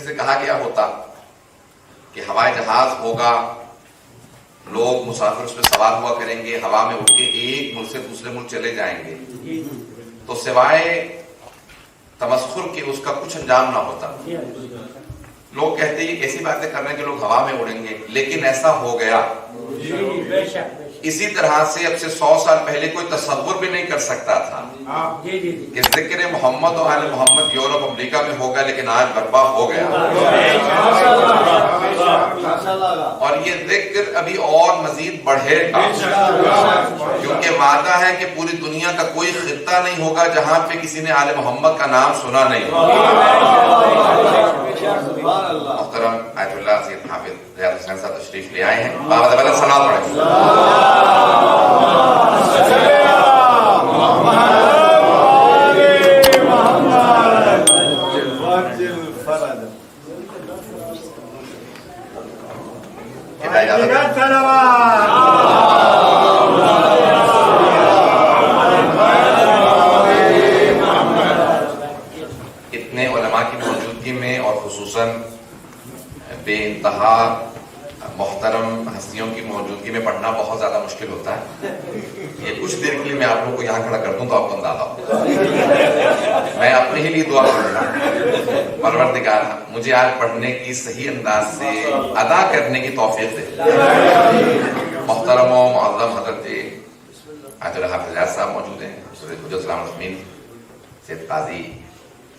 سے کہا گیا ہوتا کہ ہوائی جہاز ہوگا، لوگ مسافر اس پہ سوار ہوا کریں گے، ہوا میں اٹھ کے ایک ملک سے دوسرے ملک چلے جائیں گے، تو سوائے تمسخر کے اس کا کچھ انجام نہ ہوتا۔ لوگ کہتے ہیں ایسی باتیں کر رہے ہیں کہ لوگ ہوا میں اڑیں گے، لیکن ایسا ہو گیا۔ اسی طرح سے اب سے 100 سال پہلے کوئی تصور بھی نہیں کر سکتا تھا کہ ذکر محمد و آل محمد یورپ امریکہ میں ہوگا، لیکن آج برپا ہو گیا۔ اور یہ ذکر ابھی اور مزید بڑھے گا، کیونکہ وعدہ ہے کہ پوری دنیا کا کوئی خطہ نہیں ہوگا جہاں پہ کسی نے آل محمد کا نام سنا نہیں ہوگا۔ محترم آیت اللہ سید حافظ ریاض حسین صاحب تشریف لے آئے ہیں، بابا زبردست سلام پڑھیں۔ اتنے علماء کی موجودگی میں اور خصوصاً بے انتہا محترم ہستیوں کی موجودگی میں پڑھنا بہت زیادہ مشکل ہوتا ہے۔ یہ کچھ دیر کے لیے میں آپ لوگوں کو یہاں کھڑا کر دوں تو آپ کو اندازہ ہو۔ میں اپنے ہی لیے دعا کروں گا، پروردگار مجھے آج پڑھنے کی صحیح انداز سے ادا کرنے کی توفیق دے۔ محترم و معظم حضرت آیت اللہ حافظ ریاض صاحب موجود ہیں، حضرت السلام الرحمین سید قاضی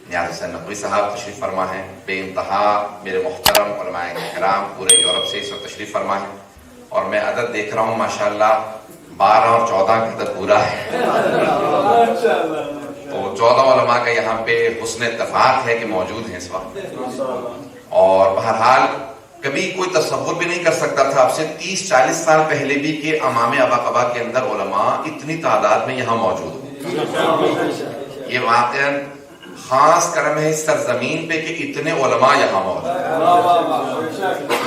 نیاز حسین نقوی صاحب تشریف فرما ہیں، بے انتہا میرے محترم علماء کرام پورے یورپ سے اس وقت تشریف فرما ہیں، اور میں عدد دیکھ رہا ہوں ماشاءاللہ 12 اور 14 کا عدد پورا ہے۔ تو 14 علماء کا یہاں پہ حسن اتفاق ہے کہ موجود ہیں اس وقت، اور بہرحال کبھی کوئی تصور بھی نہیں کر سکتا تھا اب سے 30-40 سال پہلے بھی کہ امام ابا کے اندر علماء اتنی تعداد میں یہاں موجود ہیں۔ یہ واقعاً خاص کرم ہے اس سرزمین پہ کہ اتنے علماء یہاں موجود ہیں۔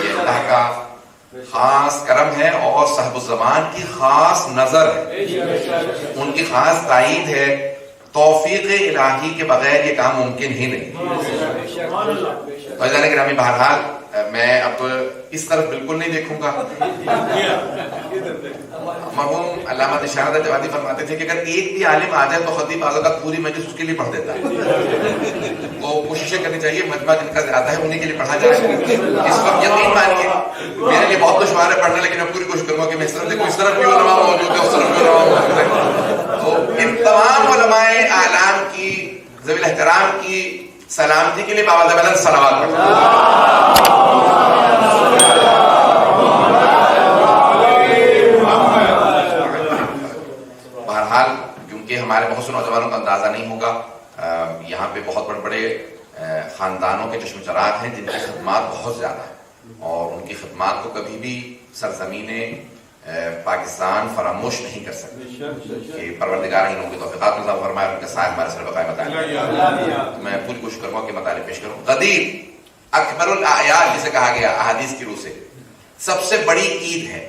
یہ اللہ کا خاص کرم ہے اور صاحب الزمان کی خاص نظر ہے، ان کی خاص تائید ہے۔ توفیق الہی کے بغیر یہ کام ممکن ہی نہیں۔ عزیزان گرامی، بہرحال میں اب اس طرف بالکل نہیں دیکھوں گا۔ مرحوم علامہ اشارت جوادی فرماتے تھے کہ اگر ایک بھی عالم آ جائے تو خطیب اعظم کا پوری مجلس اس کے لیے پڑھ دیتا ہے۔ تو کوششیں کرنی چاہیے، مجمع جن کا زیادہ ہے انہیں کے لیے پڑھا جائے۔ اس وقت یقین مانیے میرے لیے بہت دشوار ہے پڑھنا، لیکن میں پوری کوشش کروں گا کہ میں اس طرف دیکھوں، اس طرف بھی علماء موجود ہے، اس طرف بھی علماء موجود ہے۔ تو ان تمام علماء اعلام کی ذوی الاحترام کی سلامتی کے لیے بابا زبردست صلوات پڑھیں۔ بہرحال کیونکہ ہمارے بہت سے نوجوانوں کا اندازہ نہیں ہوگا، یہاں پہ بہت بڑے بڑے خاندانوں کے چشم چراغ ہیں جن کی خدمات بہت زیادہ ہیں، اور ان کی خدمات کو کبھی بھی سرزمین پاکستان فراموش نہیں کر سکتے کہ پروردگار ان کی توفیقات میں اضافہ فرمائے، ان کا سایہ ہمارے سر بقائے بتائیں۔ میں پوری کوشش کروں گا کہ مطالب پیش کروں۔ غدیر اکبر الاعیاد جسے کہا گیا احادیث کی روح سے سب سے بڑی عید ہے،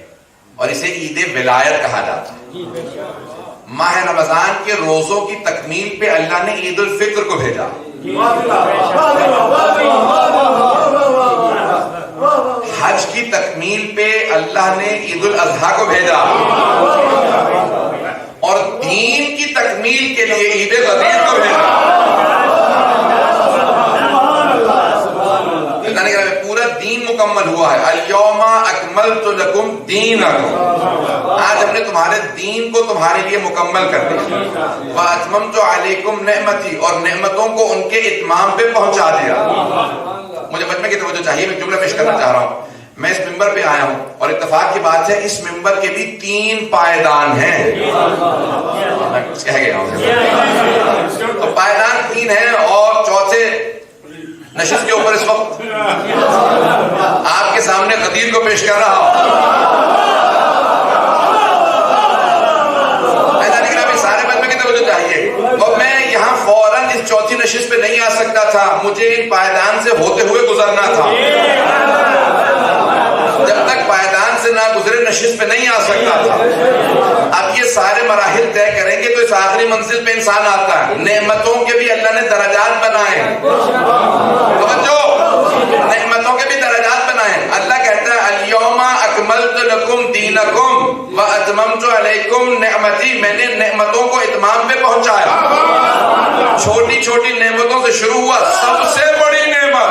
اور اسے عید ولایت کہا جاتا ہے۔ ماہ رمضان کے روزوں کی تکمیل پہ اللہ نے عید الفطر کو بھیجا، حج کی تکمیل پہ اللہ نے عید الاضحیٰ کو بھیجا، اور دین کی تکمیل کے لیے عید غدیر کو بھیجا۔ پورا دین مکمل ہوا ہے۔ الیوم اکملت لکم دینکم، آج ہم نے تمہارے دین کو تمہارے لیے مکمل کر دیا۔ واتممت علیکم نعمتی، اور نعمتوں کو ان کے اتمام پہ پہنچا دیا۔ مجھے مجمع کی توجہ چاہیے، میں جملہ پیش کرنا چاہ رہا ہوں۔ میں اس ممبر پہ آیا ہوں اور اتفاق کی بات ہے اس ممبر کے بھی 3 پائیدان ہیں۔ میں کچھ کہہ گیا ہوں، تو پائیدان 3 ہیں، اور چوتھے نشست کے اوپر اس وقت آپ کے سامنے غدیر کو پیش کر رہا ہوں۔ سارے مجمع کی توجہ چاہیے، اور میں یہاں فوراً اس چوتھی نشست پہ نہیں آ سکتا تھا، مجھے ان پائیدان سے ہوتے ہوئے گزرنا تھا۔ جب تک پائیدان سے نہ گزرے نشست پہ نہیں آ سکتا تھا۔ اب یہ سارے مراحل طے کریں گے تو اس آخری منزل پہ انسان آتا ہے. نعمتوں کے بھی اللہ نے درجات بنائے ہیں. توجہ, نعمتوں کے بھی درجات بنائے ہیں. اللہ کہتا ہے الیوم اکملت لکم دینکم واتممت علیکم نعمتی, میں نے نعمتوں کو اتمام پہ پہنچایا. چھوٹی چھوٹی نعمتوں سے شروع ہوا, سب سے بڑی نعمت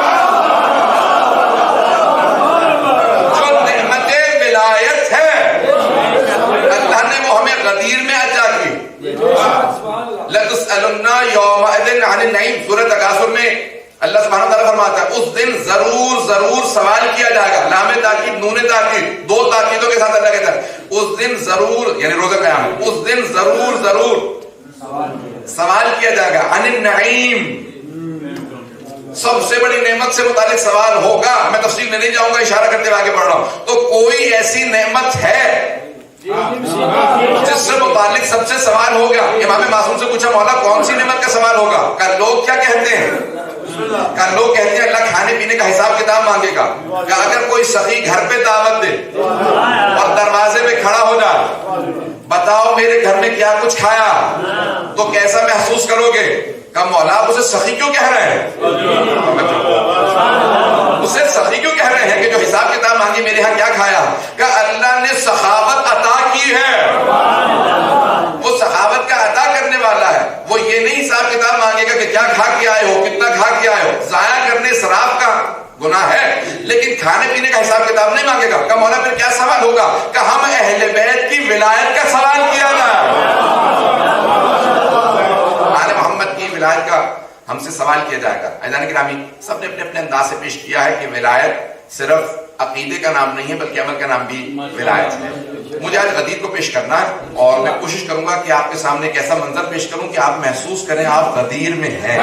جو نعمت ولایت ہے, اللہ نے وہ ہمیں غدیر میں عطا کی. لَتُسْأَلُنَّ يَوْمَئِذٍ عَنِ النَّعِيمِ, سورۃ تکاثر میں اللہ سبحانہ وتعالیٰ فرماتا ہے اس دن ضرور سوال کیا جائے گا. لام تاکید, نون تاکید, دو تاکیدوں کے ساتھ اللہ کہتا ہے اس دن ضرور, یعنی روز قیامت, اس دن ضرور سوال کیا جائے گا. عن النعیم, سب سے بڑی نعمت سے متعلق سوال ہوگا. میں تفصیل میں نہیں جاؤں گا, اشارہ کرتے ہوئے آگے بڑھ رہا ہوں. تو کوئی ایسی نعمت ہے جس سے متعلق سب سے سوال ہوگا. امام معصوم سے پوچھا مولا کون سی نعمت کا سوال ہوگا؟ کہ لوگ کیا کہتے ہیں, کہ لوگ کہتے ہیں اللہ کھانے پینے کا حساب کتاب مانگے گا. کہ اگر کوئی سخی گھر پہ دعوت دے اور دروازے پہ کھڑا ہو جائے, بتاؤ میرے گھر میں کیا کچھ کھایا, تو کیسا محسوس کرو گے؟ کہ مولا آپ اسے سخی کیوں کہہ رہے ہیں؟ اسے سخی کیوں کہہ رہے ہیں کہ جو حساب کتاب مانگی میرے ہاں کیا کھایا؟ کہ اللہ نے سخاوت عطا کی ہے, وہ سخاوت کا عطا کرنے والا ہے. وہ یہ نہیں حساب کتاب مانگے گا کہ کیا کھا کے آئے ہو, کتنا کھا کے آئے ہو. ضائع کرنے اسراف کا گناہ ہے, لیکن کھانے پینے کا حساب کتاب نہیں مانگے گا. کہ مولا پھر کیا سوال ہوگا؟ کہ ہم اہل بیت کی ولایت کا سوال کیا جائے, آل محمد کی ولایت کا ہم سے سوال کیا جائے گا. عزیزان گرامی, سب نے اپنے اپنے انداز سے پیش کیا ہے کہ ولایت صرف عقیدے کا نام نہیں ہے بلکہ عمل کا نام بھی ولایت ہے. مجھے آج غدیر کو پیش کرنا ہے اور میں کوشش کروں گا کہ آپ کے سامنے ایک ایسا منظر پیش کروں کہ آپ محسوس کریں آپ غدیر میں ہیں.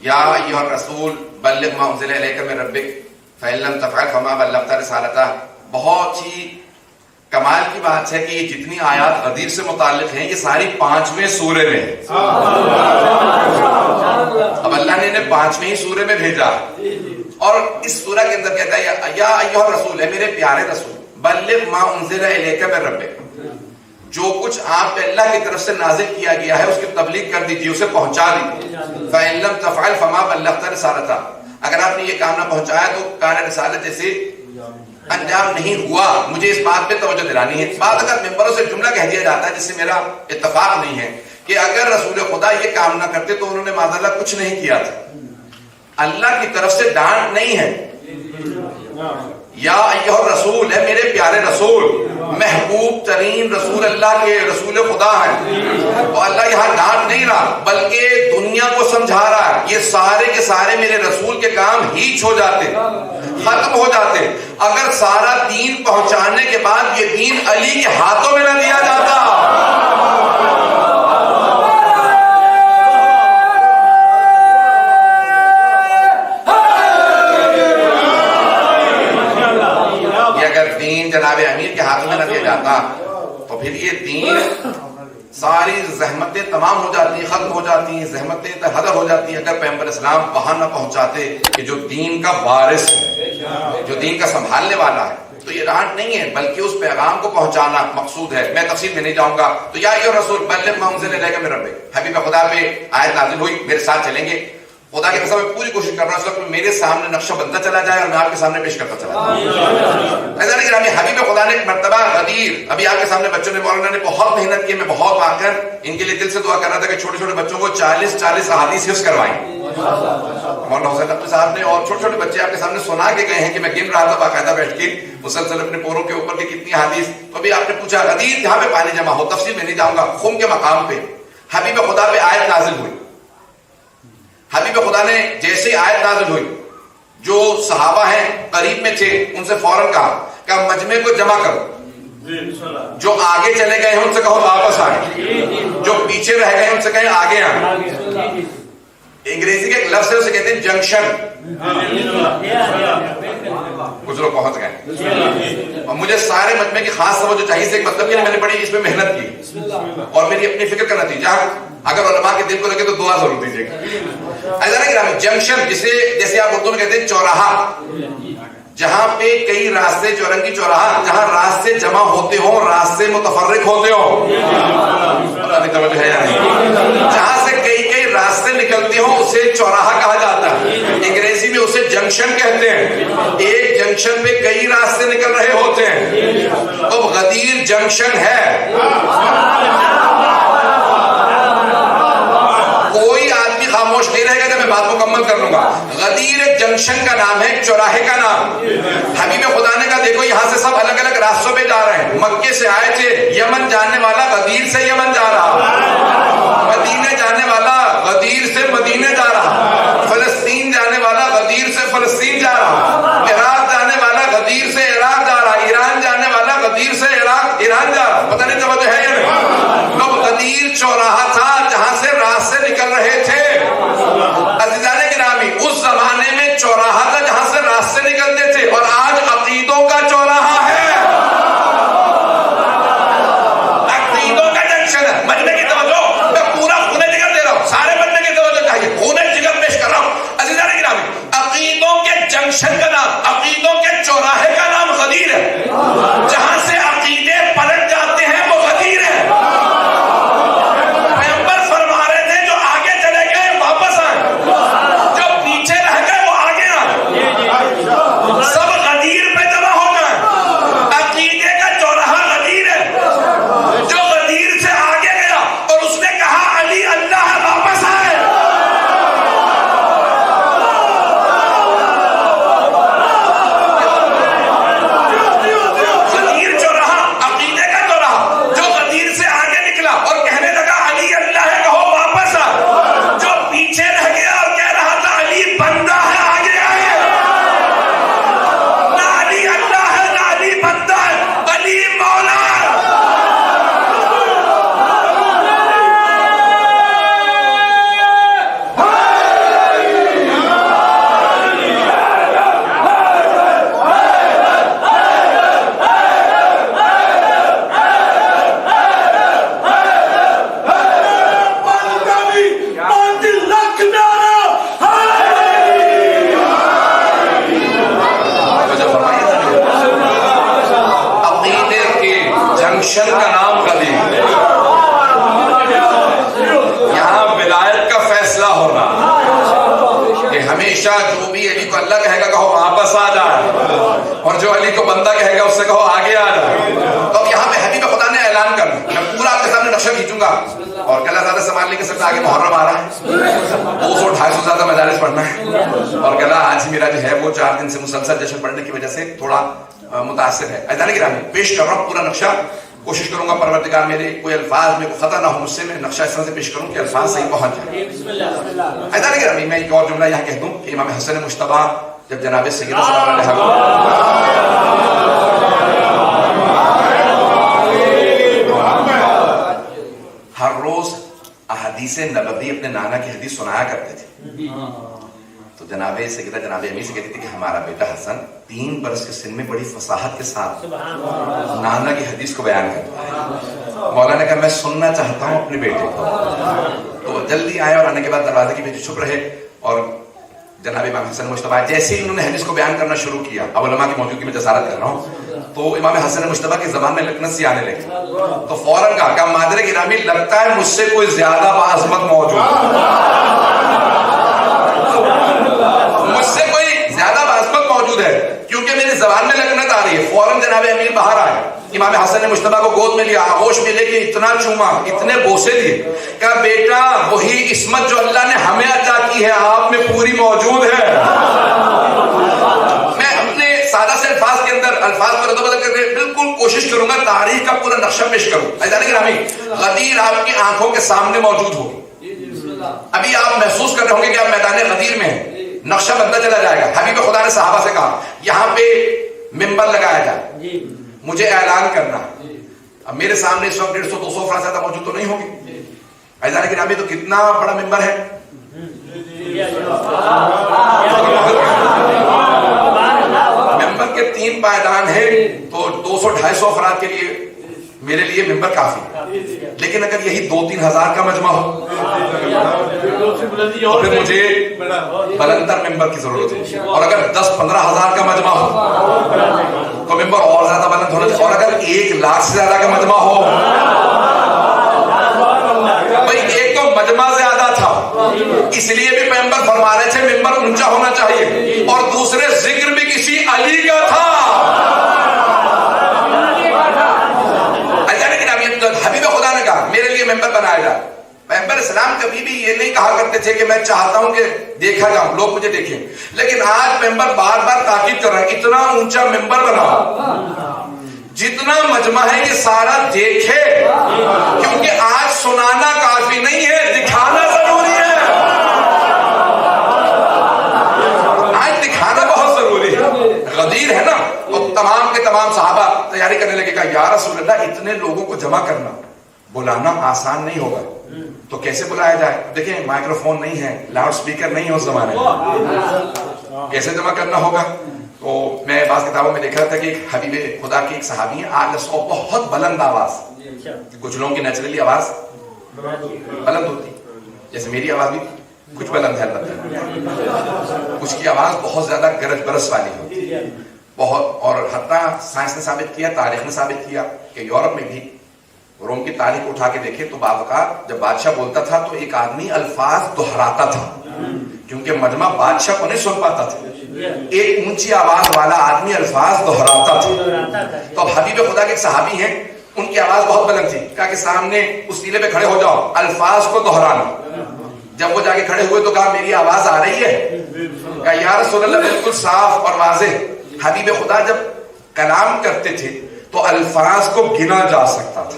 یا ایھا الرسول بلغ ما انزل الیک من ربک فإن لم تفعل فما بلغت رسالتہ. بہت ہی کمال کی بات ہے کہ یہ جتنی آیات غدیر سے متعلق ہیں یہ ساری 5ویں سورے میں ہیں. اب اللہ نے انہیں 5ویں ہی سورے میں بھیجا اور اس سورہ کے اندر کہتا ہے یا ایھا الرسول, ہے میرے پیارے رسول, بلغ ما انزل الیک من ربک, جو کچھ آپ پہ اللہ کی طرف سے نازل کیا گیا ہے اس کی تبلیغ کر دیجیے, اسے پہنچا دیجیے. فإن لم تفعل فما بلغت رسالتہ, اگر آپ نے یہ کام نہ پہنچایا تو کار رسالت جیسے انجام نہیں ہوا. مجھے اس بات پہ توجہ دلانی ہے. بعض اگر ممبروں سے جملہ کہہ دیا جاتا ہے جس سے میرا اتفاق نہیں ہے کہ اگر رسول خدا یہ کام نہ کرتے تو انہوں نے معذاللہ کچھ نہیں کیا تھا. اللہ کی طرف سے ڈانٹ نہیں ہے. یا ایھا الرسول, ہے میرے پیارے رسول, محبوب ترین رسول اللہ کے رسول خدا ہیں. اور اللہ یہاں ڈانٹ نہیں رہا بلکہ دنیا کو سمجھا رہا ہے یہ سارے کے سارے میرے رسول کے کام ہیچ ہو جاتے, ختم ہو جاتے اگر سارا دین پہنچانے کے بعد یہ دین علی کے ہاتھوں میں نہ دیا جاتا. جناب امیر کے ہاتھ میں نہ دیا جاتا تو پھر یہ دین ساری زحمتیں تمام ہو جاتی ہیں, ختم ہو جاتی ہیں, زحمتیں حدر ہو جاتی ہیں. اگر پیغمبر اسلام وہاں نہ پہنچاتے کہ جو دین کا وارث ہے, جو دین کا سنبھالنے والا ہے, تو یہ ڈانٹ نہیں ہے بلکہ اس پیغام کو پہنچانا مقصود ہے. میں تفصیل میں نہیں جاؤں گا. تو یا ایھا الرسول بلغ ما انزل الیک من ربک, حبیب خدا پہ آیت نازل ہوئی, میرے ساتھ چلیں گے. خدا کی قسم میں پوری کوشش کر رہا ہوں اس وقت میرے سامنے نقشہ بنتا چلا جائے اور میں آپ کے سامنے پیش کرتا چلا جاؤں. حبیب خدا نے ایک مرتبہ غدیر, ابھی آپ کے سامنے بچوں نے, مولانا نے بہت محنت کی, میں بہت واقعا ان کے لیے دل سے دعا کر رہا تھا کہ چھوٹے چھوٹے بچوں کو 40 احادیث حفظ کروائیں. مولانا حسین نقوی صاحب نے اور چھوٹے چھوٹے بچے آپ کے سامنے سنا کے گئے ہیں کہ میں گن رہا تھا باقاعدہ بیٹھ کے مسلسل اپنے پوروں کے اوپر کی کتنی احادیث. تو ابھی آپ نے پوچھا غدیر جہاں پہ پانی جمع ہو, تفصیل میں نہیں جاؤں گا. خم کے مقام پہ حبیب خدا پہ آیت نازل ہوئی. حبیب خدا نے جیسے آیت نازل ہوئی, جو صحابہ ہیں قریب میں تھے ان سے فوراً کہا کہ مجمع کو جمع کرو, جو آگے چلے گئے ہیں ان سے کہو واپس آئیں, جو پیچھے رہ گئے ہیں ان سے کہیں آگے آئیں. انگریزی کے ایک لفظ ہے اسے کہتے ہیں جنکشن. کچھ لوگ پہنچ گئے اور مجھے سارے مجمع کی خاص توجہ چاہیے سے ایک مطلب کہ میں نے بڑی اس میں محنت کی اور میری اپنی فکر کا نتیجہ اگر علماء کے دل کو لگے تو دعا ضرور دیجیے گا. جنکشن جیسے آپ اردو میں کہتے ہیں چوراہا, جہاں پہ کئی راستے, چورنگی چوراہا, جہاں راستے جمع ہوتے ہوں, راستے متفرق ہوتے ہوں, جہاں سے کئی راستے نکلتے ہوں اسے چوراہا کہا جاتا ہے. انگریزی میں اسے جنکشن کہتے ہیں. ایک جنکشن پہ کئی راستے نکل رہے ہوتے ہیں. تو غدیر جنکشن ہے. کوئی آدمی خاموش نہیں رہے گا جب میں بات مکمل کر لوں گا. غدیر ایک جنکشن کا نام ہے, ایک چوراہے کا نام. حبیب خدا نے کہا دیکھو یہاں سے سب الگ الگ راستوں پہ جا رہے ہیں. مکے سے آئے تھے, یمن جانے والا غدیر سے یمن جا رہا, مدینے جانے والا غدیر سے مدینے جا رہا, فلسطین جانے والا غدیر سے فلسطین جا رہا, عراق جانے والا غدیر سے عراق جا رہا, ایران جانے والا غدیر سے ایران جا رہا. پتہ نہیں توجہ ہے یا نہیں؟ تو غدیر چوراہا تھا جہاں سے راستے نکل رہے تھے. عزیزان گرامی, اس زمانے میں چوراہا تھا جہاں سے راستے نکلتے تھے, اور آج عقیدوں کا چوراہا ہے, عقیدوں کا جنکشن ہے. مجمع کی توجہ, میں پورا خونِ جگر دے رہا ہوں, سارے مجمع کی توجہ چاہیے, خونِ جگر پیش کر رہا ہوں. عزیزان گرامی, عقیدوں کے جنکشن کا نام, عقیدوں کے چوراہے کا نام غدیر ہے. جہاں سے عقیدے پلٹ جاتے ہیں وہ غدیر ہے. پیغمبر فرما رہے تھے جو آگے چلے گئے واپس آئے, جو پیچھے رہ گئے وہ آگے آئے, سب غدیر پہ جمع ہو گئے. عقیدے کا چوراہا غدیر ہے. جو غدیر سے آگے گیا اور اس نے کہا علی اللہ ہے, واپس آئے. غدیر چوراہا, عقیدے کا چوراہا. جو غدیر سے آگے نکلا اور کہنے لگا علی اللہ ہے, کہو واپس آئے. جو پیچھے رہ گیا اور کہہ رہا تھا علی بندہ ہے, آگے آئے. نہ علی اللہ ہے نہ علی بندہ ہے, علی مولا ہے. عقیدے کے جنکشن کا نام غدیر. یہاں ولایت کا فیصلہ ہونا کہ ہمیشہ جو بھی علی کو اللہ کہے گا کہو واپس آ جائے, اور جو علی کو بندہ کہے گا اس سے کہو آگے آ جائے. تو یہاں پہ حبیب خدا نے اعلان کرنا, میں پورا آپ کے سامنے نقشہ کھینچوں گا, اور کل زیادہ سنبھالنے کے سب آگے محرم آ رہا ہے, 200-250 زیادہ مدارس پڑھنا ہے, اور کل آج ہی میرا جو ہے وہ 4 دن سے مسلسل جشن پڑھنے کی وجہ سے تھوڑا متاثر ہے. عزیزان گرامی, پیش کر رہا ہوں پورا نقشہ. کوشش کروں گا پروردگار میرے کوئی الفاظ میں کوئی خطا نہ ہو مجھ سے, میں نقشہ اس طرح سے پیش کروں کہ الفاظ صحیح پہنچ جائیں. عزیزان گرامی, میں ایک اور جملہ یہاں کہہ دوں کہ امام حسن مجتبیٰ جب جناب سیدنا صلی اللہ علیہ ہر روز احادیث نبوی اپنے نانا کی حدیث سنایا کرتے تھے, تو جناب سیدہ جناب امی سے کہتی تھی کہ ہمارا بیٹا حسن 3 برس کے سن میں بڑی فصاحت کے ساتھ نانا کی حدیث کو بیان کرتا ہے. مولا نے کہا میں سننا چاہتا ہوں اپنے بیٹے کو. تو جلدی آئے اور آنے کے بعد دروازے کے پیچھے چھپ رہے, اور جناب امام حسن مجتبیٰ جیسے ہی انہوں نے حدیث کو بیان کرنا شروع کیا, اب علماء کی موجودگی میں جسارت کر رہا ہوں, تو امام حسن مجتبیٰ کی زبان میں لکنت سی آنے لگی. تو فوراً کہا مادر گرامی لگتا ہے مجھ سے کوئی زیادہ باعظمت موجود ہے, مجھ سے کوئی زیادہ باعظمت موجود ہے, کیونکہ میری زبان میں لکنت آ رہی ہے. فوراً جناب امیر باہر آئے, امام حسن نے مجتبیٰ کو گود میں لیا, آغوش میں لے کے اتنا چوما, اتنے بوسے دیے, کہا بیٹا وہی عصمت جو اللہ نے ہمیں عطا کی ہے آپ میں پوری موجود ہے. میں اپنے سادہ سے الفاظ کے اندر الفاظ کو رد و بدل کر کے بالکل کوشش کروں گا تاریخ کا پورا نقشہ پیش کروں. عزیزان گرامی, غدیر آپ کی آنکھوں کے سامنے موجود ہوگی. ابھی آپ محسوس کر رہے ہوں گے کہ آپ میدان غدیر میں ہیں, نقشہ بنتا چلا جائے گا. حبیب خدا نے صحابہ سے کہا یہاں پہ ممبر لگایا جائے, مجھے اعلان کرنا. اب میرے سامنے اس وقت 150-200 افراد زیادہ موجود تو نہیں ہوں گے. عزیزان گرامی, تو کتنا بڑا ممبر ہے, ممبر کے 3 پائیدان ہیں تو 200-250 افراد کے لیے میرے لیے ممبر کافی. لیکن اگر یہی 2-3 ہزار کا مجمع ہو تو پھر مجھے بلندر ممبر کی ضرورت ہے. اور اگر 10-15 ہزار کا مجمع ہو تو ممبر اور زیادہ بلند ہونا چاہیے. اور اگر 1 لاکھ سے زیادہ کا مجمع ہو، بھائی ایک تو مجمع زیادہ تھا اس لیے بھی پیغمبر فرما رہے تھے ممبر اونچا ہونا چاہیے، اور دوسرے ذکر بھی کسی علی کا تھا. حبیب خدا نے کہا میرے لیے ممبر بنایا جائے. پیغمبر اسلام کبھی بھی یہ نہیں کہا کرتے تھے کہ میں چاہتا ہوں کہ دیکھا جاؤں، لوگ مجھے دیکھیں. لیکن آج پیغمبر بار بار تاکید کر رہے ہیں اتنا اونچا ممبر بناؤ جتنا مجمع ہے کہ سارا دیکھے، کیونکہ آج سنانا کافی نہیں ہے، دکھانا ضروری ہے. آج دکھانا بہت ضروری ہے. غدیر ہے نا، وہ تمام کے تمام صحابہ تیاری کرنے لگے. کہا یا رسول اللہ اتنے لوگوں کو جمع کرنا بلانا آسان نہیں ہوگا، تو کیسے بلایا جائے؟ دیکھیں مائکرو فون نہیں ہے، لاؤڈ سپیکر نہیں ہے اس زمانے میں، کیسے جمع کرنا ہوگا؟ تو میں بعض کتابوں میں دیکھ رہا تھا کہ ایک حبیب خدا کی ایک صحابی ہیں اعلی صوت، بہت بلند آواز. کچھ لوگوں کی نیچرلی آواز بلند ہوتی، جیسے میری آواز بھی کچھ بلند ہے البتہ، کچھ کی آواز بہت زیادہ گرج برس والی ہوتی بہت. اور حتیٰ سائنس نے ثابت کیا، تاریخ نے ثابت کیا کہ یورپ میں بھی روم کی تاریخ اٹھا کے دیکھے تو بعض اوقات جب بادشاہ بولتا تھا تو ایک آدمی الفاظ دہراتا تھا، کیونکہ مجمع بادشاہ کو نہیں سن پاتا تھا. ایک اونچی آواز والا آدمی الفاظ دہراتا تھا. تو اب حبیب خدا کے ایک صحابی ہیں، ان کی آواز بہت بلند تھی. کہا کہ سامنے اس ٹیلے پہ کھڑے ہو جاؤ، الفاظ کو دہرانا. جب وہ جا کے کھڑے ہوئے تو کہا میری آواز آ رہی ہے؟ کہا یا رسول اللہ بالکل صاف اور واضح. حبیب خدا جب کلام کرتے تھے تو الفاظ کو گنا جا سکتا تھا،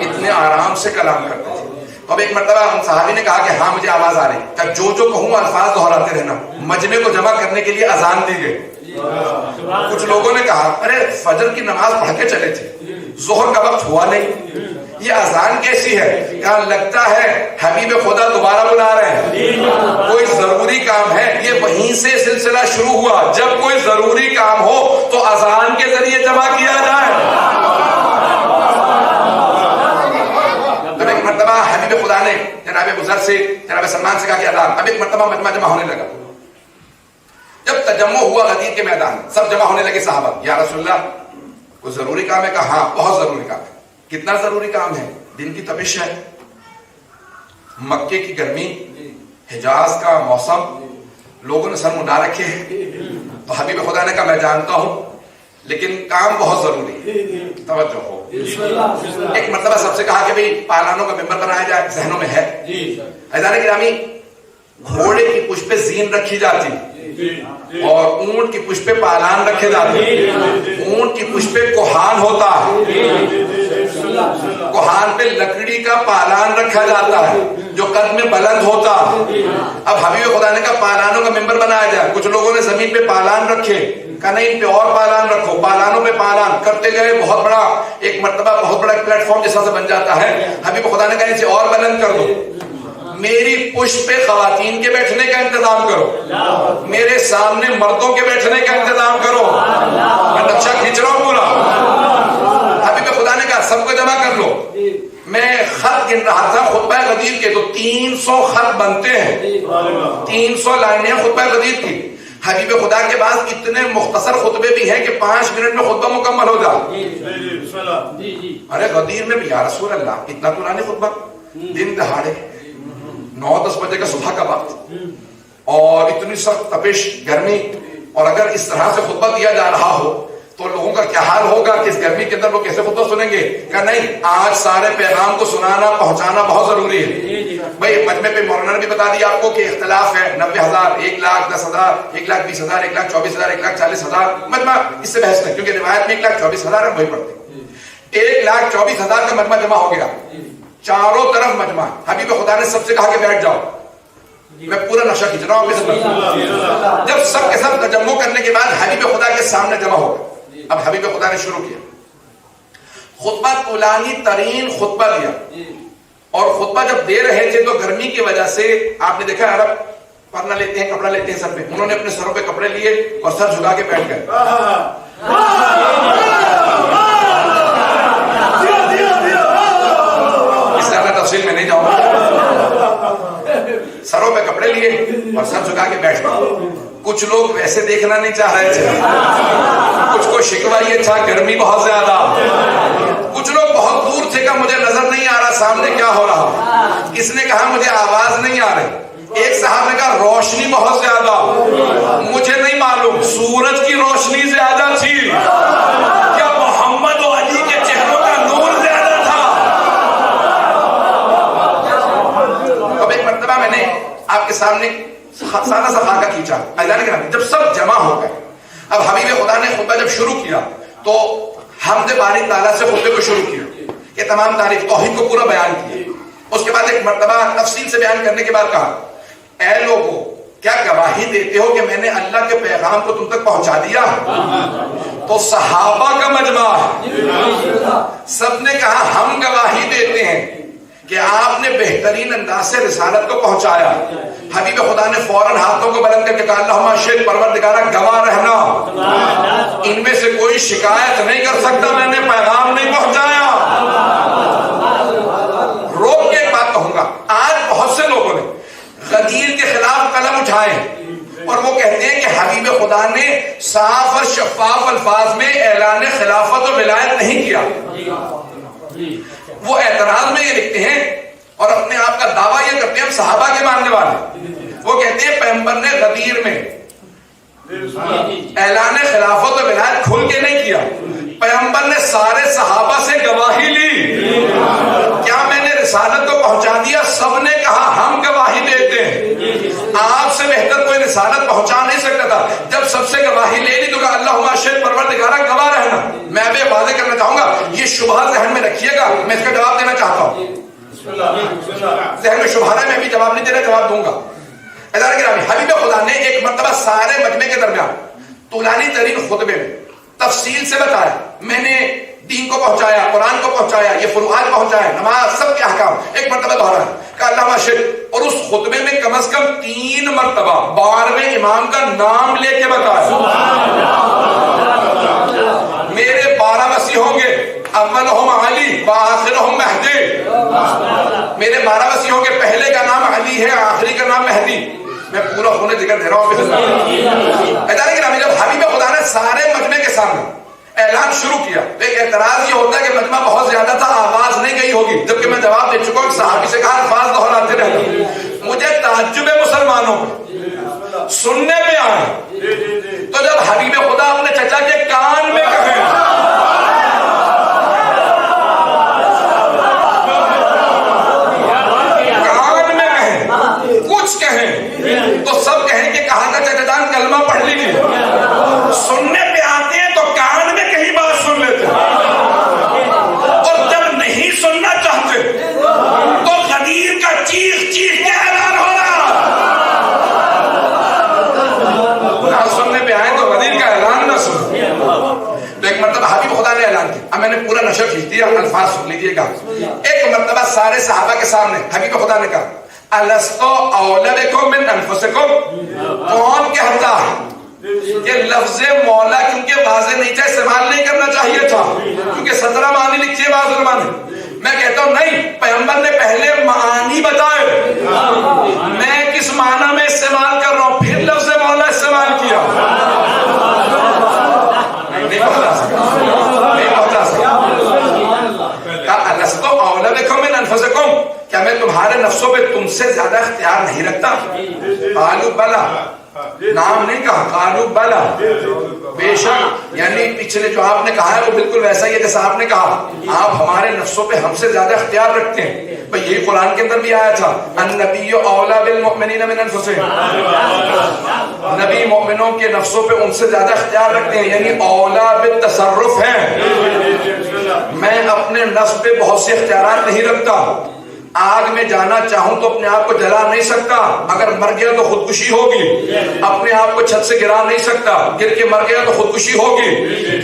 اتنے آرام سے کلام کرتے تھے. تو اب ایک مرتبہ ہم صحابی نے کہا کہ ہاں مجھے آواز آ رہی. کہ جو کہوں الفاظ دہراتے رہنا. مجمع کو جمع کرنے کے لیے اذان دی گئی. کچھ لوگوں نے کہا ارے فجر کی نماز پڑھ کے چلے تھے، ظہر کا وقت ہوا نہیں، یہ اذان کیسی ہے؟ کہا لگتا ہے حبیب خدا دوبارہ بلا رہے ہیں، کوئی ضروری کام ہے. یہ وہیں سے سلسلہ شروع ہوا، جب کوئی ضروری کام ہو تو اذان کے ذریعے جمع کیا جائے. ایک مرتبہ حبیب خدا نے جناب ابوذر سے، جناب سلمان سے کہا کہ اذان. اب ایک مرتبہ مجمع جمع ہونے لگا. جب تجمع ہوا غدیر کے میدان، سب جمع ہونے لگے صحابہ. یا رسول اللہ کوئی ضروری کام ہے؟ کہا ہاں بہت ضروری کام ہے. کتنا ضروری کام ہے؟ دن کی تپش ہے، مکے کی گرمی، حجاز کا موسم، لوگوں نے سر منڈا رکھے ہیں. تو حبیب خدا نے کہا میں جانتا ہوں لیکن کام بہت ضروری، توجہ ہو. ایک مرتبہ سب سے کہا کہ بھئی پالانوں کا ممبر بنایا جائے، ذہنوں میں ہے. عزیزان گرامی گھوڑے کی پشت پہ زین رکھی جاتی اور اونٹ کی پشت پہ پالان رکھے جاتے. اونٹ کی پشت پہ کوہان ہوتا ہے، کوہان پہ لکڑی کا پالان رکھا جاتا ہے جو قد میں بلند ہوتا ہے. اب حبیب خدا نے کہا پالانوں کا ممبر بنایا جائے. کچھ لوگوں نے زمین پہ پالان رکھے، کہا نہیں ان پہ اور پالان رکھو. پالانوں پہ پالان کرتے گئے، بہت بڑا ایک مرتبہ بہت بڑا پلیٹ فارم جیسا سے بن جاتا ہے. حبیب خدا نے کہا اسے اور بلند کر دو. میری پشت پہ خواتین کے بیٹھنے کا انتظام کرو، میرے سامنے مردوں کے بیٹھنے کا انتظام کرو. میں نقشہ کھینچ رہا ہوں پورا. حبیب خدا نے کہا سب کو جمع کر لو. میں خط گن رہا تھا خطبہ غدیر کے، تو 300 خط بنتے ہیں، 300 لائنیں خطبہ غدیر کی. حبیب خدا کے بعد اتنے مختصر خطبے بھی ہیں کہ 5 منٹ میں خطبہ مکمل ہو جائے. ارے غدیر میں بھی یا رسول اللہ اتنا طولانی خطبہ، دن دہاڑے 9-10 بجے کا صبح کا وقت اور اتنی سخت تپش گرمی، اور اگر اس طرح سے خطبہ دیا جا رہا ہو تو لوگوں کا کیا حال ہوگا کہ اس گرمی کے اندر لوگ کیسے خطبہ سنیں گے؟ کہ نہیں آج سارے پیغام کو سنانا پہنچانا بہت ضروری ہے. بھائی مجمع پہ مولانا نے بھی بتا دیا آپ کو کہ اختلاف ہے 90,000 1,10,000 1,20,000 1,24,000 1,40,000 مجمع، اس سے بحث نہیں کیونکہ روایت میں 1,24,000 ہے وہی پڑھتے. 1,24,000 کا مجمع جمع ہو گیا، چاروں طرف مجمع. حبیب خدا نے سب سے کہا کہ بیٹھ جاؤ. میں پورا نقشہ کھینچ رہا ہوں. جب سب کے سب تجمع کرنے کے بعد حبیب خدا کے سامنے جمع ہو گئے. اب حبیب خدا نے شروع کیا خطبہ، طولانی ترین خطبہ دیا اور خطبہ جب دے رہے تھے تو گرمی کی وجہ سے آپ نے دیکھا عرب پرنا لیتے ہیں، کپڑا لیتے ہیں سر پہ، انہوں نے اپنے سروں پہ کپڑے لیے اور سر جھکا کے بیٹھ گئے. اس زیادہ تفصیل میں نہیں جاؤں گا. سروں پہ کپڑے لیے اور سر جھکا کے بیٹھ گئے. کچھ لوگ ویسے دیکھنا نہیں چاہ رہے تھے، کچھ کو شکوہ یہ تھا گرمی بہت زیادہ، کچھ لوگ بہت دور تھے کہ مجھے نظر نہیں آ رہا سامنے کیا ہو رہا. کس نے کہا مجھے آواز نہیں آ رہی. ایک صاحب نے کہا روشنی بہت زیادہ، مجھے نہیں معلوم سورج کی روشنی زیادہ تھی یا محمد و علی کے چہروں کا نور زیادہ تھا. اب ایک مرتبہ میں نے آپ کے سامنے سادہ سا خاکہ کھینچا. جب سب جمع ہو گئے، اب حبیب خدا نے خطبہ جب شروع کیا تو حمد باری تعالیٰ سے خطبے کو شروع کیا. یہ تمام تاریخ توحید کو پورا بیان کیا. اس کے بعد ایک مرتبہ تفصیل سے بیان کرنے کے بعد کہا اے لوگو کیا گواہی دیتے ہو کہ میں نے اللہ کے پیغام کو تم تک پہنچا دیا؟ تو صحابہ کا مجمع ہے، سب نے کہا ہم گواہی دیتے ہیں کہ آپ نے بہترین انداز سے رسالت کو پہنچایا. حبیب خدا نے فوراً ہاتھوں کو بلند کر کے کہا اللہم شہد پروردگارہ گواہ رہنا، ان میں سے کوئی شکایت نہیں کر سکتا میں نے پیغام نہیں پہنچایا. روک کے ایک بات کہوں گا، آج بہت سے لوگوں نے غدیر کے خلاف قلم اٹھائے اور وہ کہتے ہیں کہ حبیب خدا نے صاف اور شفاف الفاظ میں اعلان خلافت و ولایت نہیں کیا. وہ اعتراض میں یہ لکھتے ہیں اور اپنے آپ کا دعویٰ یہ کرتے ہیں ہم صحابہ کے ماننے والے. وہ کہتے ہیں پیغمبر نے غدیر میں اعلان خلافت و ولایت کھل کے نہیں کیا، پیغمبر نے سارے صحابہ سے گواہی لی کیا میں نے رسالت کو پہنچا دیا. سب نے کہا ہم گواہی دیتے ہیں. آپ سے بہتر کوئی رسالت پہنچا نہیں سکتا تھا. جب سب سے گواہی لے لی تو کہا اللہم شہد پروردگارہ گواہ رہنا. میں اب یہ واضح کرنا چاہوں گا، یہ شبہہ ذہن میں رکھیے گا، میں اس کا جواب دینا چاہتا ہوں. ذہن میں شبہہ ہے، میں بھی جواب نہیں دینا، جواب دوں گا. حبیب خدا نے ایک مرتبہ سارے مجمع کے درمیان طولانی ترین خطبے میں تفصیل سے بتایا میں نے دین کو پہنچایا، قرآن کو پہنچایا، یہ فروعات پہنچایا، نماز سب کے احکام ایک مرتبہ دہرایا کہ اللہ شد. اور اس خطبے میں کم از کم 3 مرتبہ 12ویں امام کا نام لے کے بتایا. میرے 12 مسیح ہوں گے، اولہم علی وآخرہم مہدی. میرے 12 مسیح ہوں گے، پہلے کا نام علی ہے، آخری کا نام مہدی. میں پورا خون ذکر دے رہا ہوں. جب حبیب خدا نے سارے مجمع کے سامنے اعلان شروع کیا تو ایک اعتراض یہ ہوتا ہے کہ مجمع بہت زیادہ تھا، آواز نہیں گئی ہوگی، جبکہ میں جواب دے چکا ہوں. صحابی سے کہا الفاظ دہراتے رہنا. مجھے تعجب مسلمانوں پہ سننے پہ آئے تو جب حبیب خدا اپنے چچا کے کان میں کہیں تو سب کہیں کہ کہاں کا چچا جان کلمہ پڑھ لیجیے. سننے پہ آتے ہیں تو کان میں کہیں بات سن لیتے ہیں، اور جب نہیں سننا چاہتے تو غدیر کا چیخ چیخ کے اعلان ہو رہا. نہ سننے پہ آئے تو غدیر کا اعلان نہ سن. تو ایک مرتبہ حبیب خدا نے اعلان کیا. اب میں نے پورا نشر کھینچ دیا، الفاظ سن لیجیے گا. ایک مرتبہ سارے صحابہ کے سامنے حبیب خدا نے کہا الستو اولی بکم من انفسکم. کون کہتا ہے کہ لفظ مولا کیونکہ واضح نہیں تھا استعمال نہیں کرنا چاہیے تھا کیونکہ 17 معنی لکھیے واضح معنی. میں کہتا ہوں نہیں، پیغمبر نے پہلے معانی بتائے، میں کس معنی میں استعمال کر رہا ہوں، پھر لفظ مولا استعمال کیا. نہیں پہنچا سکتا. الستو اولی بکم من انفسکم، کیا میں تمہارے نفسوں پہ تم سے زیادہ اختیار نہیں رکھتا؟ قالوا بلا، نام نہیں کہا، قالوا بلا، بے شک. یعنی پچھلے جو آپ نے کہا ہے وہ بالکل ویسا ہی ہے جیسا آپ نے کہا. آپ ہمارے نفسوں پہ ہم سے زیادہ اختیار رکھتے ہیں. بھئی یہی قرآن کے اندر بھی آیا تھا النبی اولی بالمؤمنین من انفسہم. نبی مومنوں کے نفسوں پہ ان سے زیادہ اختیار رکھتے ہیں، یعنی اولی بالتصرف ہیں. میں اپنے نفس پہ بہت سے اختیارات نہیں رکھتا. آگ میں جانا چاہوں تو اپنے آپ کو جلا نہیں سکتا، اگر مر گیا تو خودکشی ہوگی. اپنے آپ کو چھت سے گرا نہیں سکتا، گر کے مر گیا تو خودکشی ہوگی.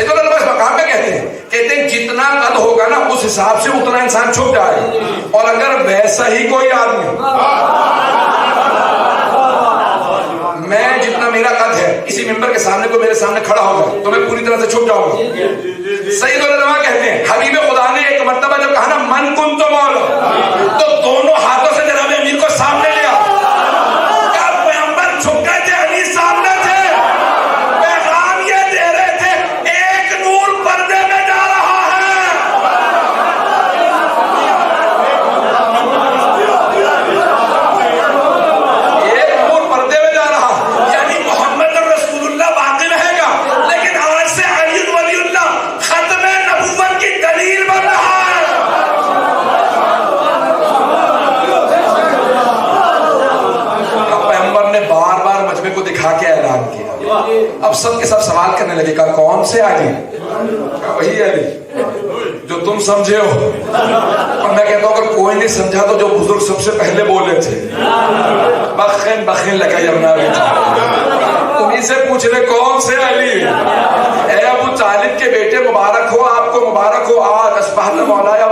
سیدنا العلماء اس مقام میں کہتے ہیں جتنا قد ہوگا نا اس حساب سے اتنا انسان چھپ جائے. اور اگر ویسا ہی کوئی آدمی میں جتنا میرا قد ہے اسی ممبر کے سامنے کوئی میرے سامنے کھڑا ہوگا تو میں پوری طرح سے چھپ جاؤں گا. سید العلماء کہتے ہیں حبیب خدا نے ایک مرتبہ جب کہا نا من کن تو مولا تو دونوں ہاتھوں سے جناب امیر کو سامنے لیا. کیا پیغمبر چھپ گئے تھے؟ علی سامنے تھے. پیغام یہ دے رہے تھے ایک نور پردے میں جا رہا ہے. ایک نور پردے میں جا رہا یعنی محمد رسول اللہ باقی رہے گا لیکن آج سے علی ولی اللہ ختم نبوت کی دلیل بن رہا ہے. پیغمبر نے بار بار مجمع کو دکھا کے اعلان کیا. اب سب کے سب سوال کرنے لگے کہا کون سے علی؟ کہا وہی علی جو تم سمجھے ہو. اور میں کہتا ہوں اگر کوئی نہیں سمجھا تو جو بزرگ سب سے پہلے بولے تھے بخن بخن لگا یمنا انہیں سے پوچھ رہے کون سے علی؟ اے ابو طالب کے بیٹے مبارک ہو، آپ کو مبارک ہو. آج اصبحت مولا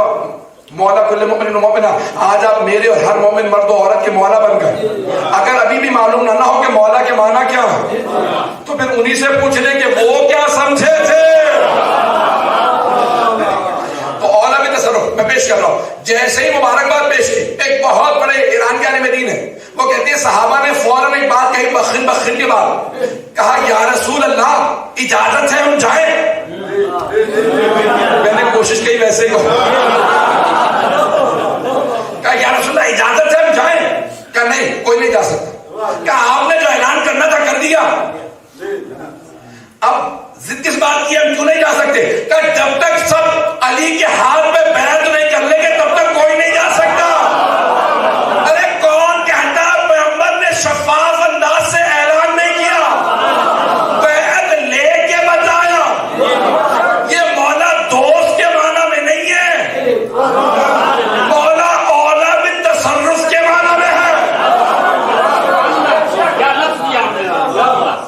مولا کل مومن و مومنہ، آج آپ میرے اور ہر مومن مرد و عورت کے مولا بن گئے. اگر ابھی بھی معلوم نہ ہو کہ مولا کے معنی کیا ہے تو پھر انہی سے پوچھ لیں کہ وہ کیا سمجھے تھے. تو اولا بھی تصرف میں پیش کر رہا ہوں. جیسے ہی مبارکباد پیش کی ایک بہت بڑے ایران کے عالم دین ہے، وہ کہتے ہیں صحابہ نے فوراً ایک بات کہی بخن بخن کے بعد، کہا یا رسول اللہ اجازت ہے ہم جائیں؟ میں نے کوشش کی ویسے ہی کہا یا رسول اللہ اجازت ہے ہم جائیں؟ کہا نہیں کوئی نہیں جا سکتا. کہا آپ نے جو اعلان کرنا تھا کر دیا، اب ضد کس بات کی ہم کیوں نہیں جا سکتے؟ کہا جب تک سب علی کے ہاتھ میں بیعت نہیں کر لیں گے تب تک کوئی نہیں جا سکتا. ارے کون کہتا پیغمبر نے شفاف انداز سے اعلان نہیں کیا، بیعت لے کے بتایا. یہ مولا دوست کے معنی میں نہیں ہے، مولا اولا بن تصرف کے معنی میں ہے.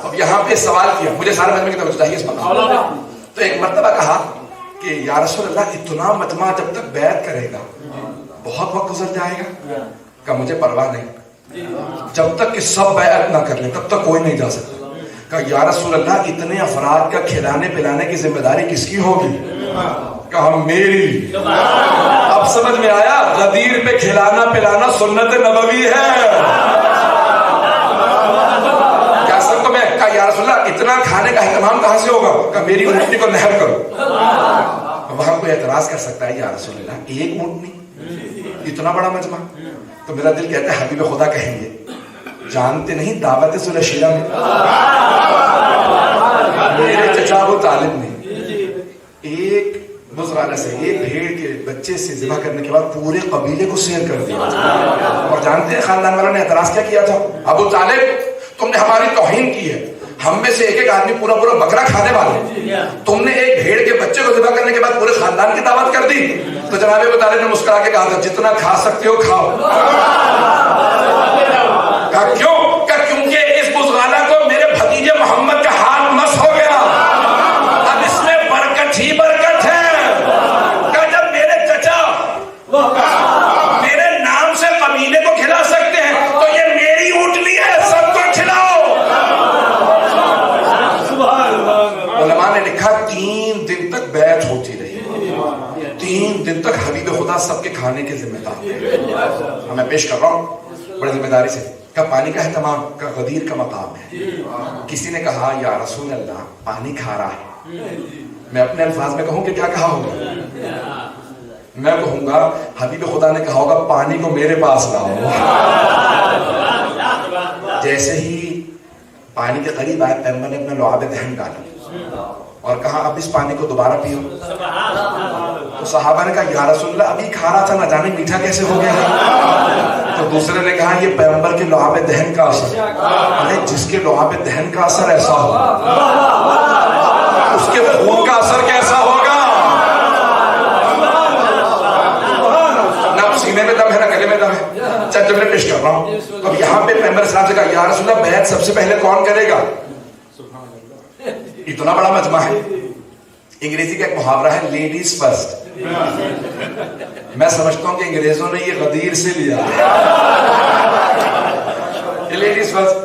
اب یہاں پہ سوال کیا، مجھے سارے مجمع کی توجہ چاہیے اس مقام. تو ایک مرتبہ کہا کہ یا رسول اللہ اتنا مجمع جب تک بیعت کرے گا بہت وقت گزر جائے گا. کہ مجھے پرواہ نہیں، جب تک کہ سب بیعت نہ کر لیں تب تک کوئی نہیں جا سکتا. کہ یا رسول اللہ اتنے افراد کا کھلانے پلانے کی ذمہ داری کس کی ہوگی؟ کہا میری. اب سمجھ میں آیا غدیر پہ کھلانا پلانا سنت نبوی ہے. کہا یا رسول اللہ اتنا کھانے کا اہتمام کہاں سے ہوگا؟ کہا میری اونٹنی کو نہر کرو. وہاں کوئی اعتراض کر سکتا ہے یا رسول اللہ ایک اونٹنی اتنا بڑا مجمع؟ تو میرا دل کہتا ہے حبیب خدا کہیں گے جانتے نہیں دعوت ذوالفقار شیرہ میں میرے چچا ابو طالب نے ایک بزغالہ سے ایک بھیڑ کے بچے سے ذبح کرنے کے بعد پورے قبیلے کو سیر کر دیا. اور جانتے ہیں خاندان والوں نے اعتراض کیا کیا تھا؟ ابو طالب تم نے ہماری توہین کی ہے، ہم میں سے ایک ایک آدمی پورا پورا بکرا کھانے والے، تم نے ایک بھیڑ کے بچے کو ذبح کرنے کے بعد پورے خاندان کی دعوت کر دی. تو جناب ابو طالب نے مسکرا کے کہا تھا جتنا کھا سکتے ہو کھاؤ. کہا کیوں؟ کہا کیونکہ اس بزغالہ کو میرے بھتیجے محمد کا ہاتھ مس ہو گیا، اب اس میں برکت ہی برکت ہے. کہا جب میرے چچا میرے نام سے قبیلے کو کھلا سکتے ہیں تو یہ میری اونٹنی ہے، سب کو کھلاؤ. علماء نے لکھا 3 دن تک بیعت ہوتی رہی، 3 دن تک حبیب خدا سب کے کھانے کے ذمہ دار. میں پیش کر رہا ہوں بڑی ذمہ داری سے. کا پانی کا اہتمام کا غدیر کا مقام ہے. کسی نے کہا یا رسول اللہ پانی کھا رہا ہے، میں اپنے الفاظ میں کہوں کہ کیا کہا ہوگا؟ میں کہوں گا حبیب خدا نے کہا ہوگا پانی کو میرے پاس لاؤ. جیسے ہی پانی کے قریب آئے پیغمبر نے اپنا لعاب دہن ڈالا اور کہا اب اس پانی کو دوبارہ پیو. تو صحابہ نے کہا یا رسول اللہ ابھی کھا رہا تھا نہ جانے میٹھا کیسے ہو گیا. تو دوسرے نے کہا یہ پیغمبر کے لعاب دہن کا اثر ہے. جس کے لعاب دہن کا اثر ایسا ہو اس کے خون کا اثر کیسا ہوگا؟ نہ سینے میں دم ہے نہ گلے میں دم ہے. چند جملے پیش کر رہا ہوں. اب یہاں پہ پیغمبر اسلام سے کہا یا رسول اللہ بیعت سب سے پہلے کون کرے گا؟ اتنا بڑا مجمع ہے انگریزی کا ایک محاورہ ہے لیڈیز فرسٹ. میں سمجھتا ہوں کہ انگریزوں نے یہ غدیر سے لیا. لیڈیز فرسٹ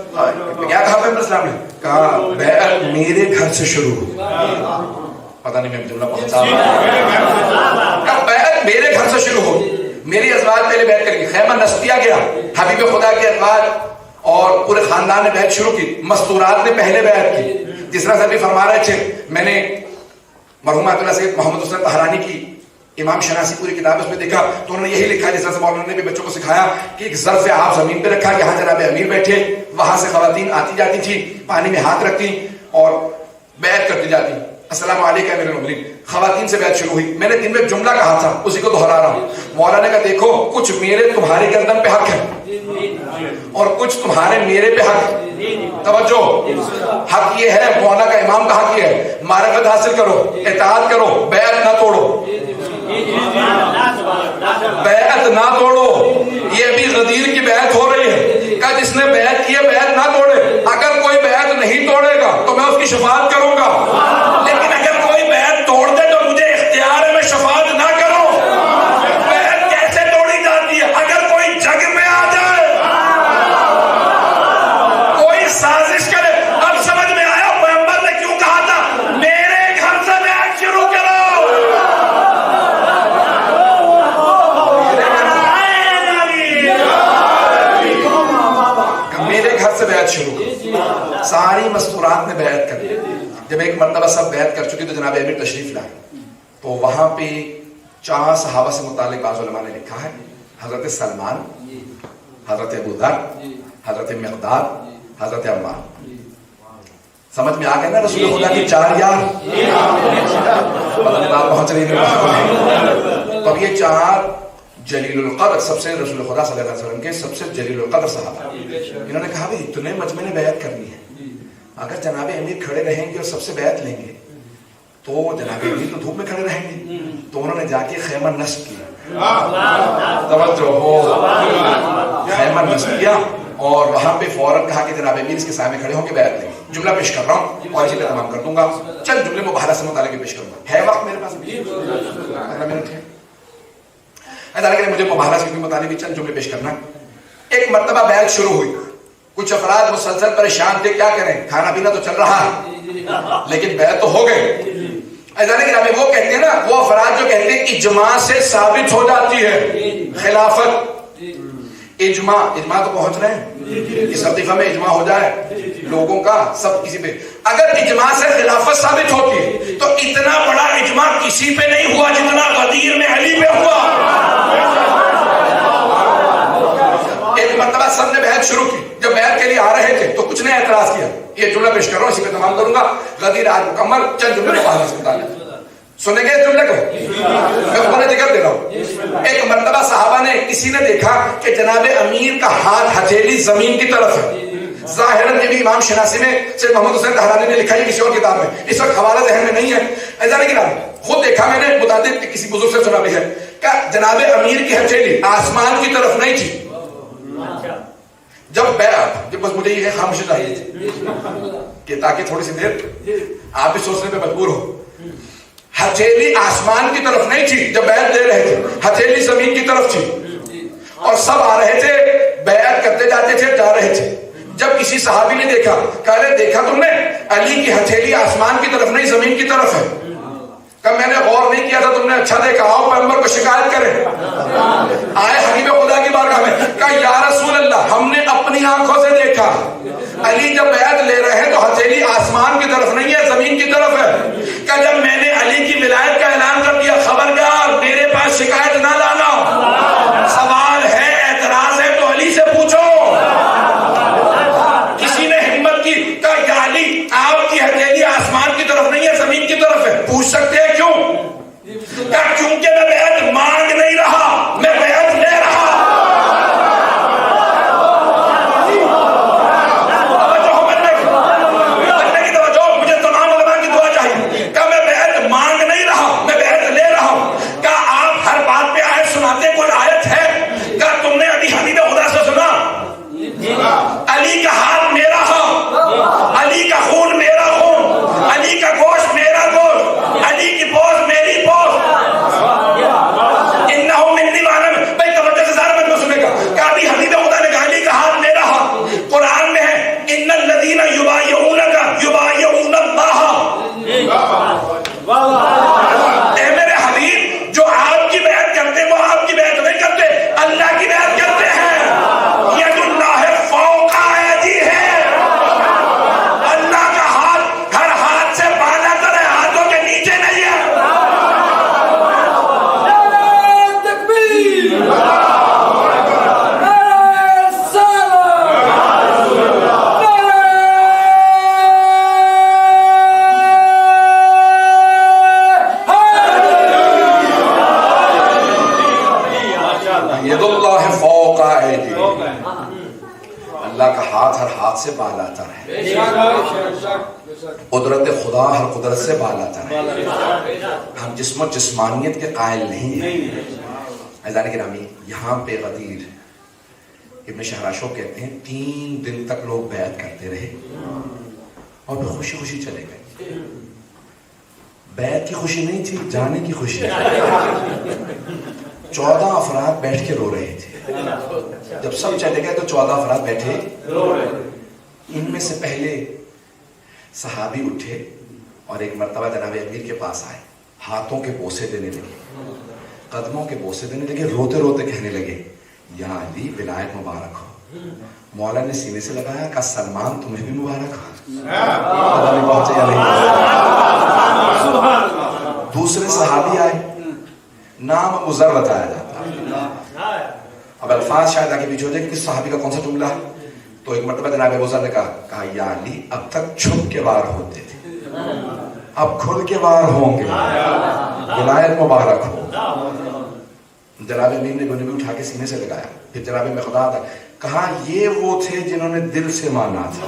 کیا کہا پیغمبر اسلام نے؟ کہا بیعت میرے گھر سے شروع ہو. پتہ نہیں میں جملہ پہنچا رہا. بیعت میرے گھر سے شروع ہو. میری ازواج پہلے بیعت کر گئی. خیمہ نصب کیا گیا. حبیب خدا کے ازواج اور پورے خاندان نے بیعت شروع کی. مستورات نے پہلے بیعت کی. جس طرح سے فرما رہے تھے, میں نے مرحوم آیت اللہ سید محمد حسین طہرانی کی امام شناسی پوری کتاب اس میں دیکھا تو انہوں نے یہی لکھا جس طرح سے مولانا نے بھی بچوں کو سکھایا کہ ایک ظرف آپ زمین پہ رکھا, یہاں جناب امیر بیٹھے, وہاں سے خواتین آتی جاتی تھی, پانی میں ہاتھ رکھتی اور بیعت کرتی جاتی. السلام علیکم امیر المومنین. خواتین سے بیعت شروع ہوئی. میں نے دن میں جملہ کہا تھا, اسی کو دہرا رہا ہوں. مولانا نے کہا دیکھو کچھ میرے تمہارے گردن پہ حق ہے اور کچھ تمہارے میرے پہ حق ہے. توجہ, حق یہ ہے, مولانا کا امام کا حق یہ ہے, معرفت حاصل کرو, اطاعت کرو, بیعت نہ توڑو. بیعت نہ توڑو. یہ ابھی غدیر کی بیعت ہو رہی ہے کہ جس نے بیعت کی ہے بیعت نہ توڑے. اگر کوئی بیعت نہیں توڑے گا تو میں اس کی شفاعت کروں گا, لیکن اگر کوئی بیعت توڑ دے تو مجھے اختیار ہے میں شفاعت نہ کروں. بیعت کیسے توڑی جاتی ہے؟ اگر کوئی جگ میں آ جائے, کوئی سازش کرے. اب سمجھ میں آیا پیغمبر نے کیوں کہا تھا میرے گھر سے بیعت شروع کرو. میرے گھر سے بیعت شروع. ساری مستورات نے بیعت کر لی. جب ایک مرتبہ سب بیعت کر چکی تو جناب امیر تشریف لائے تو وہاں پہ 4 صحابہ سے متعلق بعض علماء نے لکھا ہے. حضرت سلمان, حضرت ابو ذر, حضرت مقداد, حضرت عمار. سمجھ میں آ گیا نا رسول خدا کی 4 یار. بات پہنچ رہی ہے. تو اب یہ 4 جلیل القدر, سب سے رسول خدا صلی اللہ علیہ وسلم کے سب سے جلیل القدر صحابہ, انہوں نے کہا بھائی اتنے مجمع نے بیعت کرنی ہے, اگر جناب امیر کھڑے رہیں گے اور سب سے بیعت لیں گے تو جناب امیر تو دھوپ میں کھڑے رہیں گے. تو انہوں نے جا کے خیمہ نصب کیا. توجہ ہو, خیمہ نصب کیا اور وہاں پہ فوراً کہا کہ جناب امیر اس کے سامنے کھڑے ہوں کے بیعت لیں گے. جملہ پیش کر رہا ہوں اور اسی پہ تمام کر دوں گا. چند جملے مباحثہ سے متعلق پیش کروں گا. ہے وقت میرے پاس؟ 15 منٹ ہے. مجھے مباحثہ کے متعلق چند جملے پیش کرنا. ایک مرتبہ بیعت شروع ہوئی. کچھ افراد مسلسل پریشان تھے, کیا کریں, کھانا پینا تو چل رہا ہے لیکن بیعت تو ہو گئے. وہ کہتے ہیں نا, وہ افراد جو کہتے ہیں اجماع سے ثابت ہو جاتی ہے خلافت. اجماع تو پہنچ رہے ہیں, اس لطیفہ میں اجماع ہو جائے لوگوں کا سب کسی پہ. اگر اجماع سے خلافت ثابت ہوتی ہے تو اتنا بڑا اجماع کسی پہ نہیں ہوا جتنا غدیر میں علی پہ ہوا. ایک مرتبہ سب نے بیعت شروع کی. جب بیعت کے لیے آ رہے تھے تو کچھ نے اعتراض کیا. یہ جملہ پیش کر رہا ہوں, اسی پہ تمام کروں گا. غدیر آج مکمل. چند جملے مباحثہ سے متعلق سنیں گے. اس جملے کو میں اوپر ذکر دے رہا ہوں. ایک مرتبہ صحابہ نے, کسی نے دیکھا کہ جناب امیر کا ہاتھ ہتھیلی زمین کی طرف ہے. ظاہراً یہ بھی امام شناسی میں سے محمد حسین طہرانی نے لکھا ہے کسی اور کتاب میں, اس وقت حوالہ ذہن میں نہیں ہے. ایسا نہیں کہ خود دیکھا میں نے, متعدد کسی بزرگ سے سنا بھی ہے کہ جناب امیر کی ہتھیلی آسمان کی طرف نہیں تھی. جب بیعت, جب بس مجھے یہ خاموشی چاہیے تھی کہ تاکہ تھوڑی سی دیر آپ بھی سوچنے پہ مجبور ہو. ہتھیلی آسمان کی طرف نہیں تھی جب بیعت دے رہے تھے, ہتھیلی زمین کی طرف تھی اور سب آ رہے تھے, بیعت کرتے جاتے تھے, جا رہے تھے. جب کسی صحابی نے دیکھا, کہا دیکھا تم نے علی کی ہتھیلی آسمان کی طرف نہیں زمین کی طرف ہے. کہ میں نے غور نہیں کیا تھا, تم نے اچھا دیکھا, آؤ پیغمبر کو شکایت کریں. آئے حبیب خدا کی بارگاہ میں, کہا یا رسول اللہ ہم نے اپنی آنکھوں سے دیکھا علی جب بیعت لے رہے ہیں تو ہتھیلی آسمان کی طرف نہیں ہے زمین کی طرف ہے. کہ جب میں نے علی کی ولایت کا اعلان کر دیا, خبردار میرے پاس شکایت نہ لانا, سوال ہے اعتراض ہے تو علی سے پوچھو. کسی نے ہمت کی, کہا یا علی آپ کی ہتھیلی آسمان کی طرف نہیں ہے زمین کی طرف ہے. پوچھ سکتے ہیں کیوں؟ کہ کیونکہ میں بیعت مانگ نہیں رہا, میں بیعت لے رہا. قدرت خدا ہر قدرت سے بالا تر ہے. ہم جسم و جسمانیت کے قائل نہیں ہیں. عزیزان گرامی یہاں پہ غدیر ابن شہراشو کہتے ہیں 3 دن تک لوگ بیعت کرتے رہے اور پھر خوشی خوشی چلے گئے. بیعت کی خوشی نہیں تھی, جانے کی خوشی. 14 افراد بیٹھ کے رو رہے تھے. جب سب چلے گئے تو 14 افراد بیٹھے رو رہے. ان میں سے پہلے صحابی اٹھے اور ایک مرتبہ جناب امیر کے پاس آئے, ہاتھوں کے بوسے دینے لگے, قدموں کے بوسے دینے لگے, روتے روتے کہنے لگے یا علی ولایت مبارک ہو. مولا نے سینے سے لگایا, کہا سلمان تمہیں بھی مبارک ہو. پتہ نہیں پہنچے یا نہیں. دوسرے صحابی آئے, نام مضر بتایا جاتا. اب الفاظ شاید آگے پیچھے ہو جائے کہ کس صحابی کا کون سا جملہ ہے. تو ایک مرتبہ جناب ابوذر نے کہا یا علی اب تک چھپ کے وار ہوتے تھے, اب کھل کے وار ہوں گے, ولایت مبارک ہو. جناب امیر نے گنی بھی اٹھا کے سینے سے لگایا. پھر جناب مقداد کہا یہ وہ تھے جنہوں نے دل سے مانا تھا.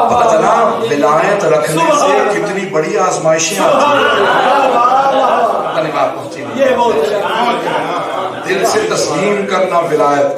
پتہ چلا ولایت رکھنے سے کتنی بڑی آزمائشیں آتی ہیں. بات پہنچی, دل سے تسلیم کرنا ولایت.